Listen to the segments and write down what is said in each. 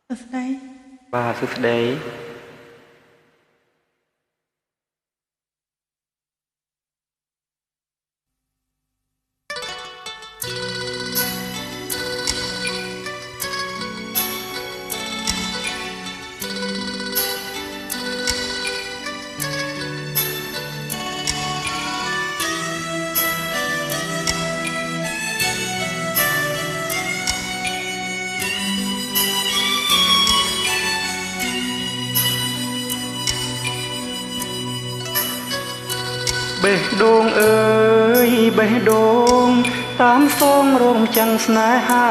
ស្ដីបាទសួស្ដីបេះដូងអើយបេះដូងតាមសងរងចាំងស្នេហា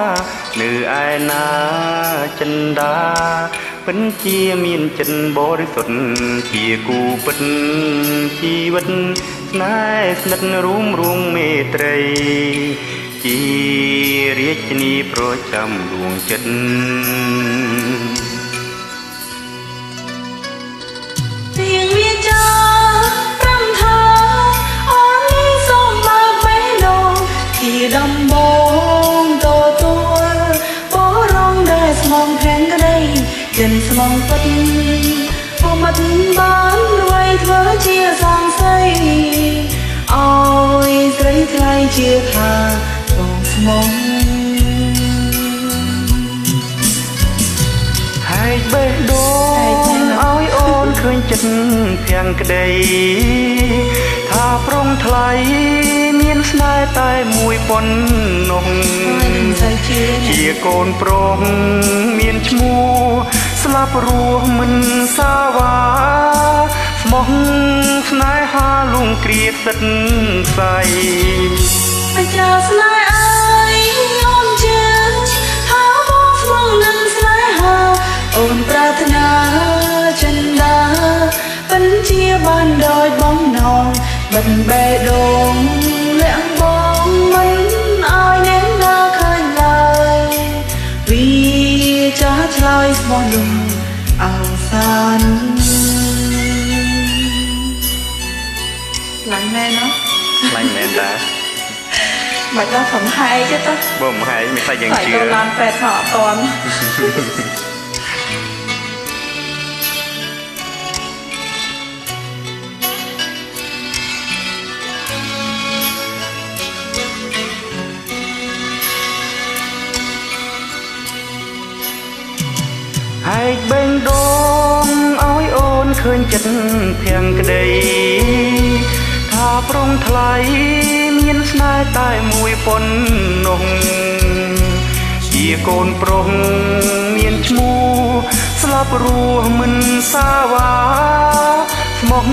នៅឯណាចិនដាពិនជាមានចិត្តបរិសុទ្ធជាគូពិតជីវិតស្នេហ៍ស្និទ្ធរួមមេត្រីជារាជនីប្រចាំដួងចិត្តដំបងទទួលបរងដែលស្មងផែនក្តីចិនស្មងពិតពុំមិនបានរួយធ្វើជាសង្ស័យអើយស្រីថ្លៃជាថាបងស្មងហើយបេះដូងឲ្យអូនឃើញចិត្តភាំងក្តីថាប្រុងថ្លៃមានស្នេហ៍តែមួយប៉ុណ្ណោះជាកូនប្រុសមានឈ្មោះស្លាប់រស់មិនសាវាស្មោះស្នេហាលងគ្រាសិតស្័យអាចារ្យស្នេហ៍អើយអូនជឿថាបងស្មងនឹងស្នេហាអូនប្រាថ្នាចិនដាពិនជាបានដោយបងណងបិទបេះដូងលាក់បងមិនឲ្យអ្នកណាឃើញឡើយvìចាស់ឆ្លើយស្មោះលំអោសានខ្លាំងមែនណាខ្លាំងមែនតាមិនដល់សំហែកទេបងហែកមិនខ្លាចយ៉ាងជឿទៅឡានពេទ្យមកអត់តាន់ហែកបេះដូងឲ្យអូនឃើញចិត្តភាំងក្តីថាប្រុងថ្លៃមានស្នេហ៍តែមួយប៉ុណ្ណោះជាកូនប្រុសមានឈ្មោះស្លាប់រស់មិនសាវាស្មោះ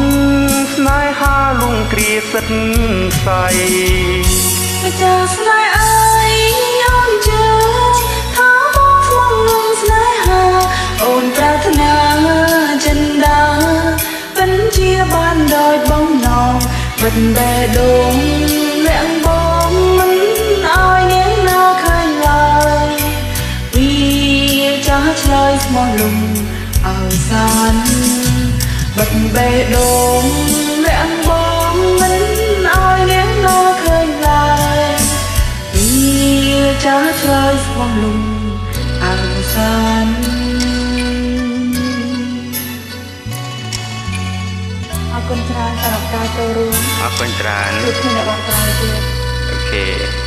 ស្នេហាលងគ្រាសិតស្័យអាចារ្យស្នេហ៍អើយអូនជឿថាបងស្មងនឹងស្នេហាអូនប្រាថ្នាចិនដាពិនជាបានដោយបងណងបិទបេះដូងលាក់បងមិនឲ្យអ្នកណាឃើញឡើយvìចាស់ឆ្លើយស្មោះលំអើសានបិទបេះដូងលាក់បងមិនឲ្យអ្នកណាឃើញឡើយvìចាស់ឆ្លើយស្មោះលំអើសានអរគុណច្រើនសម្រាប់ការចូលរួមអរគុណច្រើនជួបគ្នានៅបងក្រោយទៀតអូខេ